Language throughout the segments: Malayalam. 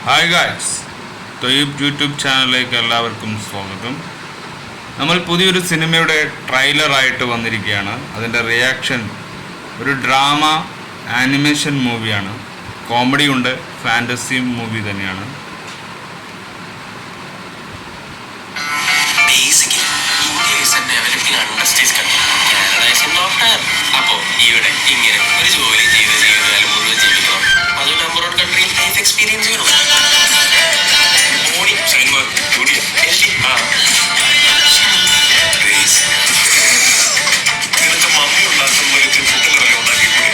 ഹായ് ഗായ്സ്, തൊയ്യബ് യൂട്യൂബ് ചാനലിലേക്ക് എല്ലാവർക്കും സ്വാഗതം. നമ്മൾ പുതിയൊരു സിനിമയുടെ ട്രെയിലറായിട്ട് വന്നിരിക്കുകയാണ്. അതിൻ്റെ റിയാക്ഷൻ ഒരു ഡ്രാമ ആനിമേഷൻ മൂവിയാണ്. കോമഡി ഉണ്ട്, ഫാൻറ്റസി മൂവി തന്നെയാണ്. അപ്പോൾ ഇവിടെ ഇങ്ങനെ ഒരു ജോലി ചെയ്ത് ജീവിതകാലം മുഴുവൻ ജീവിക്കണം. അതുകൊണ്ട് അബ്രോഡ് കൺട്രിയിൽ ലൈഫ് എക്സ്പീരിയൻസ് ചെയ്യണം. നിനക്ക് മമ്മി ഉണ്ടാക്കുന്ന ഫുഡുകളൊക്കെ ഉണ്ടാക്കിക്കൂടെ?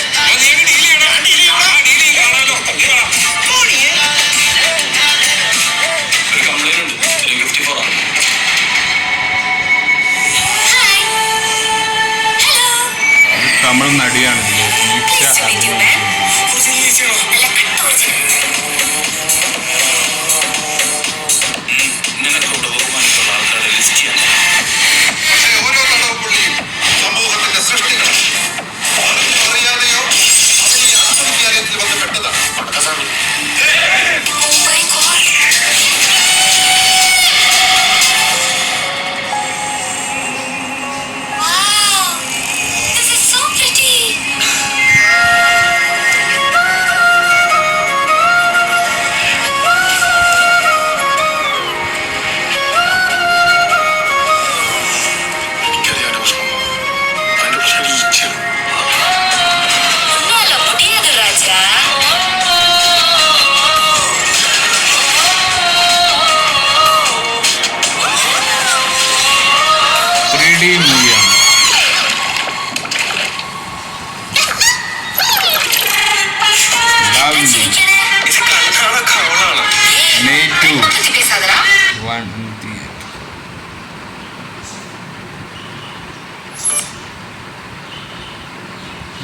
ഒരു കംപ്ലൈന്റ് ഉണ്ട്, 54 ആണ്. തമിഴ് നടിയാണ് നിനക്കൂടെ ബഹുമാനത്തുള്ള ആൾക്കാരെ ലിസ്റ്റ് ചെയ്യാൻ. പക്ഷേ ഓരോ തടവുപുള്ളിയും സമൂഹത്തിന്റെ സൃഷ്ടികളാണ്. അറിയാതെയോ അവർ ഈ ആത്മവിദ്യാലയത്തിൽ വന്ന് പെട്ടതാണ്. മൂവിയാണ്.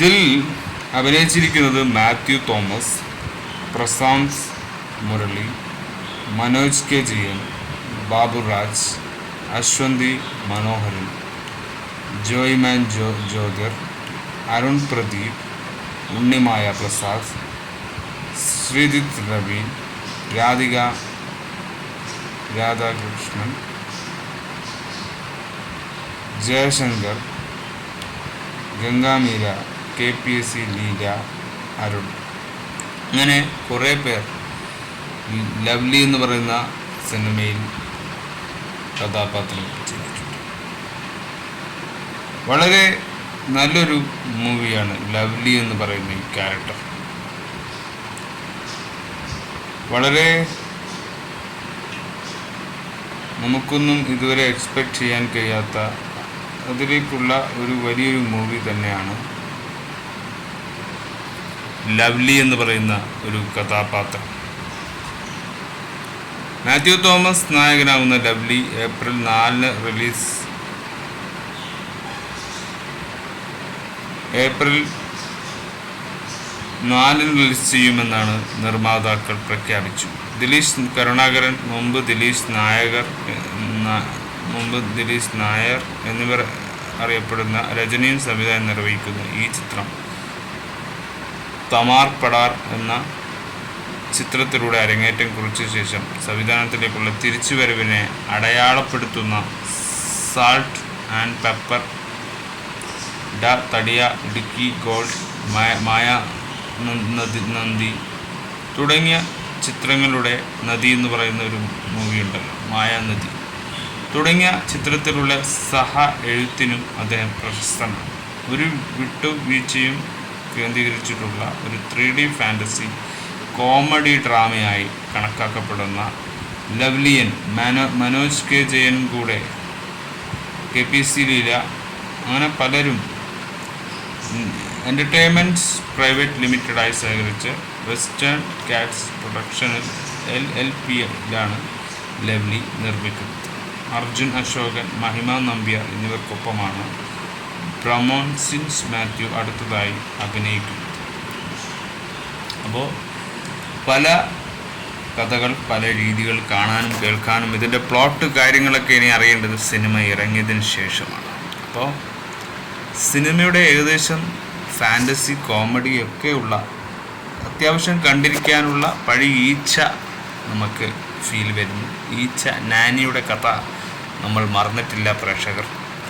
ഇതിൽ അഭിനയിച്ചിരിക്കുന്നത് മാത്യു തോമസ്, പ്രശാന്ത് മുരളി, മനോജ് കെ ജയൻ, ബാബുരാജ്, അശ്വന്തി മനോഹരൻ, ജോയ്മാൻ ജ്യോതിർ, അരുൺ പ്രദീപ്, ഉണ്ണിമായ പ്രസാദ്, ശ്രീജിത്ത് രവി, രാധിക രാധാകൃഷ്ണൻ, ജയശങ്കർ, ഗംഗാമീര, KPSC ലീല, അരുൺ, അങ്ങനെ കുറേ പേർ ലവ്ലി എന്ന് പറയുന്ന സിനിമയിൽ കഥാപാത്രം ചെയ്തിട്ടുണ്ട്. വളരെ നല്ലൊരു മൂവിയാണ് ലവ്ലി എന്ന് പറയുന്ന ഈ ക്യാരക്ടർ. വളരെ നമുക്കൊന്നും ഇതുവരെ എക്സ്പെക്റ്റ് ചെയ്യാൻ കഴിയാത്ത അതിലേക്കുള്ള ഒരു വലിയൊരു മൂവി തന്നെയാണ് ലവ്ലി എന്ന് പറയുന്ന ഒരു കഥാപാത്രം. മാത്യു തോമസ് നായകനാകുന്ന ലവ്ലി ഏപ്രിൽ 4 റിലീസ് ചെയ്യുമെന്നാണ് നിർമ്മാതാക്കൾ പ്രഖ്യാപിച്ചു. ദിലീഷ് കരുണാകരൻ, മുമ്പ് ദിലീഷ് നായർ എന്നിവർ അറിയപ്പെടുന്ന രജനിയും സംവിധാനം നിർവഹിക്കുന്ന ഈ ചിത്രം തമാർ പടാർ എന്ന ചിത്രത്തിലൂടെ അരങ്ങേറ്റം കുറിച്ച ശേഷം സംവിധാനത്തിലേക്കുള്ള തിരിച്ചുവരവിനെ അടയാളപ്പെടുത്തുന്ന salt and pepper, Thadiya, Idukki gold, Mayanadhi തുടങ്ങിയ ചിത്രങ്ങളുടെ നദി എന്ന് പറയുന്ന ഒരു മൂവി ഉണ്ടല്ലോ, മായാനദി തുടങ്ങിയ ചിത്രത്തിലുള്ള സഹ എഴുത്തിനും അദ്ദേഹം പ്രശസ്തനാണ്. ഒരു വിട്ടുവീഴ്ചയും കേന്ദ്രീകരിച്ചിട്ടുള്ള ഒരു 3D ഫാൻറ്റസി കോമഡി ഡ്രാമയായി കണക്കാക്കപ്പെടുന്ന ലവ്ലിയൻ മനോജ് കെ ജയൻ കൂടെ KPSC ലീല, അങ്ങനെ പലരും എൻ്റർടൈൻമെൻറ്റ്സ് പ്രൈവറ്റ് ലിമിറ്റഡായി സഹകരിച്ച് വെസ്റ്റേൺ കാറ്റ്സ് പ്രൊഡക്ഷനിൽ LLPയിലാണ് ലവ്ലി നിർമ്മിക്കുന്നത്. അർജുൻ അശോകൻ, മഹിമ നമ്പ്യാർ എന്നിവർക്കൊപ്പമാണ് പ്രമോൺസിൻസ് മാത്യു അടുത്തതായി അഭിനയിക്കുന്നത്. അപ്പോൾ പല കഥകൾ, പല രീതികൾ കാണാനും കേൾക്കാനും ഇതിൻ്റെ പ്ലോട്ട് കാര്യങ്ങളൊക്കെ ഇനി അറിയേണ്ടത് സിനിമ ഇറങ്ങിയതിന് ശേഷമാണ്. അപ്പോൾ സിനിമയുടെ ഏകദേശം ഫാൻറ്റസി കോമഡിയൊക്കെയുള്ള അത്യാവശ്യം കണ്ടിരിക്കാനുള്ള പഴയ ഈച്ച നമുക്ക് ഫീൽ വരുന്നു. ഈ നാനിയുടെ കഥ നമ്മൾ മറന്നിട്ടില്ല പ്രേക്ഷകർ.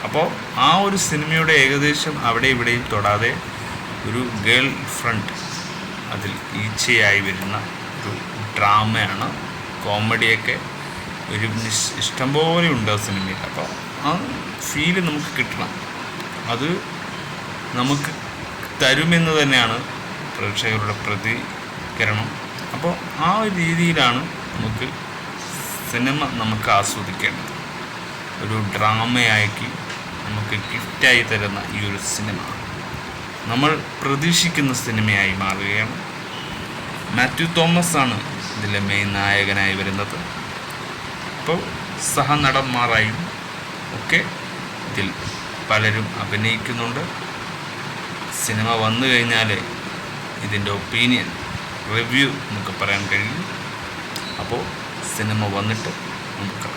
അപ്പോൾ ആ ഒരു സിനിമയുടെ ഏകദേശം അവിടെ ഇവിടെയും തൊടാതെ ഒരു ഗേൾ ഫ്രണ്ട് അതിൽ ഈച്ചയായി വരുന്ന ഒരു ഡ്രാമയാണ്. കോമഡിയൊക്കെ ഒരു ഇഷ്ടംപോലെ ഉണ്ട് ആ സിനിമയിൽ. അപ്പോൾ ആ ഫീല് നമുക്ക് കിട്ടണം, അത് നമുക്ക് തരുമെന്ന് തന്നെയാണ് പ്രേക്ഷകരുടെ പ്രതികരണം. അപ്പോൾ ആ ഒരു രീതിയിലാണ് സിനിമ നമുക്ക് ആസ്വദിക്കേണ്ടത്. ഒരു ഡ്രാമയാക്കി നമുക്ക് ഗിഫ്റ്റായി തരുന്ന ഈ ഒരു സിനിമ നമ്മൾ പ്രതീക്ഷിക്കുന്ന സിനിമയായി മാറുകയാണ്. മാത്യു തോമസ് ആണ് ഇതിലെ മെയിൻ നായകനായി വരുന്നത്. അപ്പോൾ സഹനടന്മാരായും ഒക്കെ ഇതിൽ പലരും അഭിനയിക്കുന്നുണ്ട്. സിനിമ വന്നു കഴിഞ്ഞാൽ ഇതിൻ്റെ ഒപ്പീനിയൻ റിവ്യൂ നമുക്ക് പറയാൻ കഴിയും. അപ്പോൾ സിനിമ വന്നിട്ട് നമുക്ക്